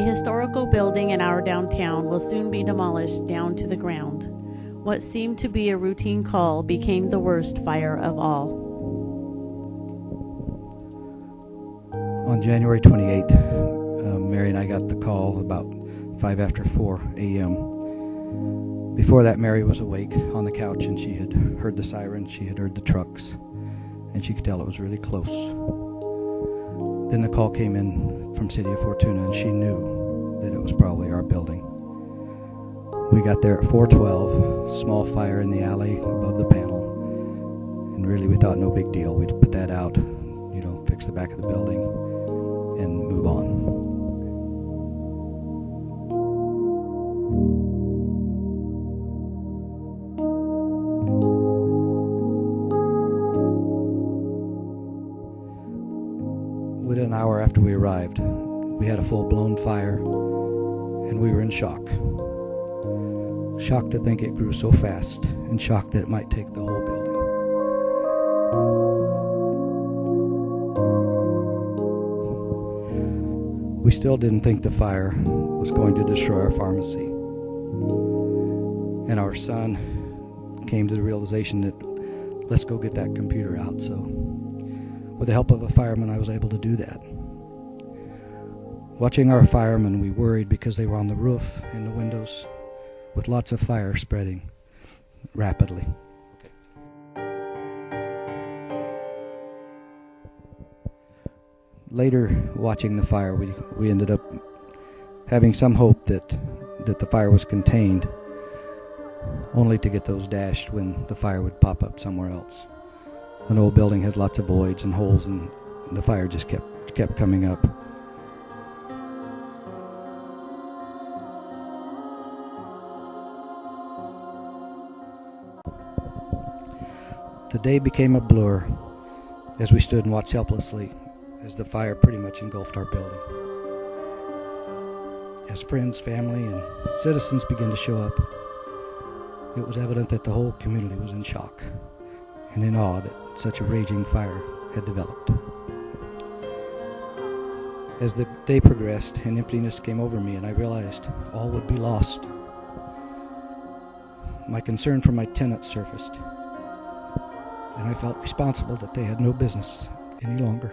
historical building in our downtown will soon be demolished down to the ground. What seemed to be a routine call became the worst fire of all. On January 28th, Mary and I got the call about 5 after 4 a.m. Before that, Mary was awake on the couch and she had heard the siren, she had heard the trucks, and she could tell it was really close. Then the call came in from City of Fortuna and she knew that it was probably our building. We got there at 4:12, small fire in the alley above the panel, and really we thought no big deal. We'd put that out, fix the back of the building and move on. Within an hour after we arrived, we had a full-blown fire, and we were in shock. Shocked to think it grew so fast, and shocked that it might take the whole building. We still didn't think the fire was going to destroy our pharmacy. And our son came to the realization that let's go get that computer out. So with the help of a fireman, I was able to do that. Watching our firemen, we worried because they were on the roof and the windows with lots of fire spreading rapidly. Later, watching the fire, we ended up having some hope that the fire was contained, only to get those dashed when the fire would pop up somewhere else. An old building has lots of voids and holes, and the fire just kept coming up. The day became a blur as we stood and watched helplessly as the fire pretty much engulfed our building. As friends, family, and citizens began to show up, it was evident that the whole community was in shock and in awe that such a raging fire had developed. As the day progressed, an emptiness came over me, and I realized all would be lost. My concern for my tenants surfaced, and I felt responsible that they had no business any longer.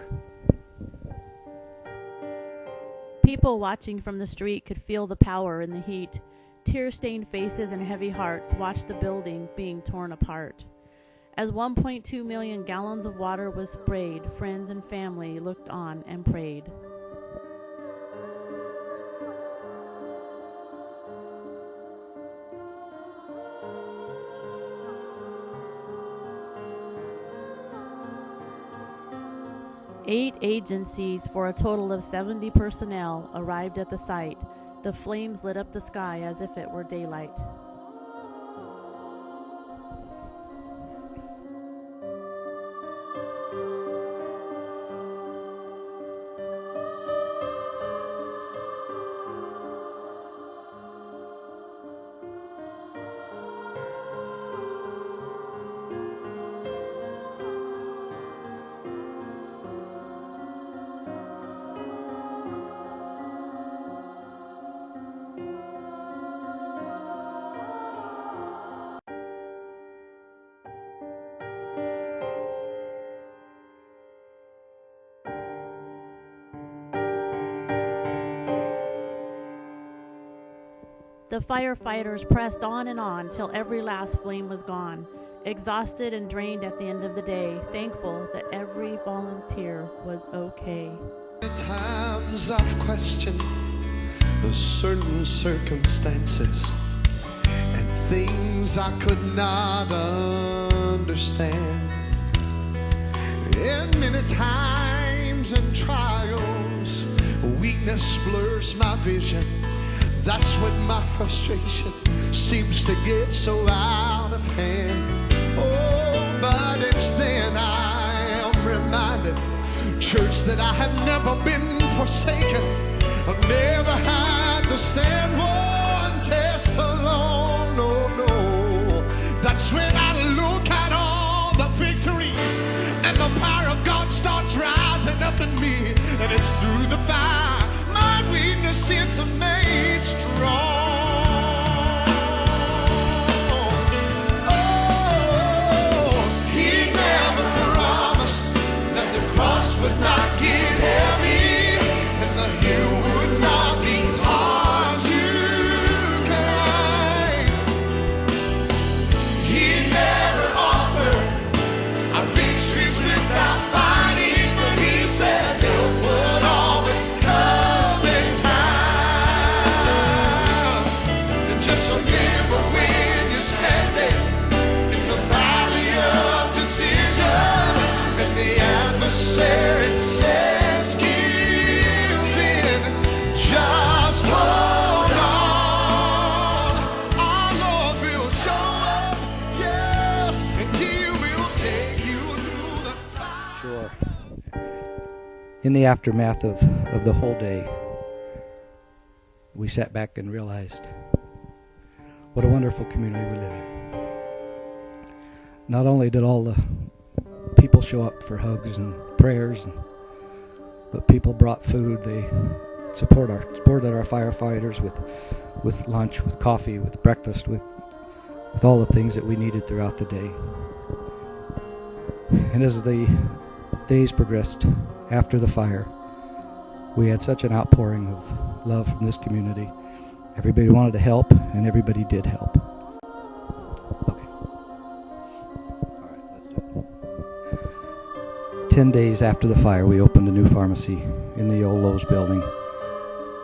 People watching from the street could feel the power in the heat. Tear-stained faces and heavy hearts watched the building being torn apart. As 1.2 million gallons of water was sprayed, friends and family looked on and prayed. Eight agencies for a total of 70 personnel arrived at the site. The flames lit up the sky as if it were daylight. The firefighters pressed on till every last flame was gone, exhausted and drained at the end of the day, thankful that every volunteer was okay. At times I've questioned certain circumstances and things I could not understand. And many times in trials, weakness blurs my vision. That's when my frustration seems to get so out of hand. Oh, but it's then I am reminded, church, that I have never been forsaken. I've never had to stand one test alone. No, no. That's when I look at all the victories and the power of God starts rising up in me. And it's through the fire my weakness promise it's made strong. Oh, he never promised that the cross would not get heavy and the hill would not be hard to climb. He never offered our victories without fighting, but he said help would always come in time. And just remember when you're standing in the valley of decision and the adversary says give in, just hold on. Our Lord will show up, yes, and he will take you through the fire. Sure. In the aftermath of the whole day, we sat back and realized what a wonderful community we live in. Not only did all the people show up for hugs and prayers, but people brought food. They supported our firefighters with lunch, with coffee, with breakfast, with all the things that we needed throughout the day. And as the days progressed after the fire, we had such an outpouring of love from this community. Everybody wanted to help, and everybody did help. Okay. All right, let's do it. 10 days after the fire, we opened a new pharmacy in the old Lowe's building,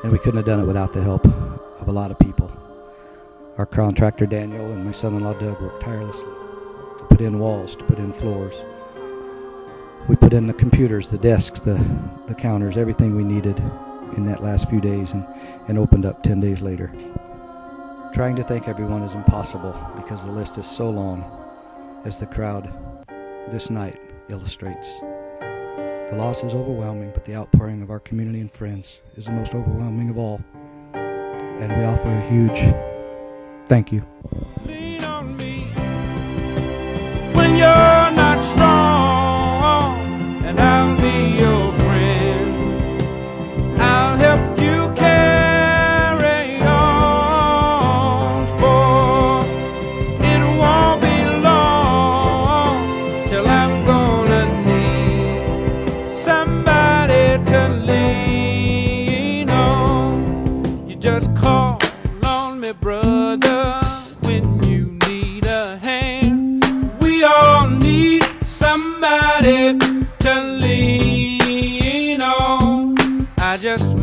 and we couldn't have done it without the help of a lot of people. Our contractor Daniel and my son-in-law Doug worked tirelessly to put in walls, to put in floors. We put in the computers, the desks, the counters, everything we needed in that last few days, and opened up 10 days later. Trying to thank everyone is impossible because the list is so long, as the crowd this night illustrates. The loss is overwhelming, but the outpouring of our community and friends is the most overwhelming of all. And we offer a huge thank you. Lean on me when you're not strong, and I'll be your friend. I'll help you carry on, for it won't be long till I'm gonna need somebody to lean on. You just call on me, brother, when you need a hand. We all need somebody to lean on. I just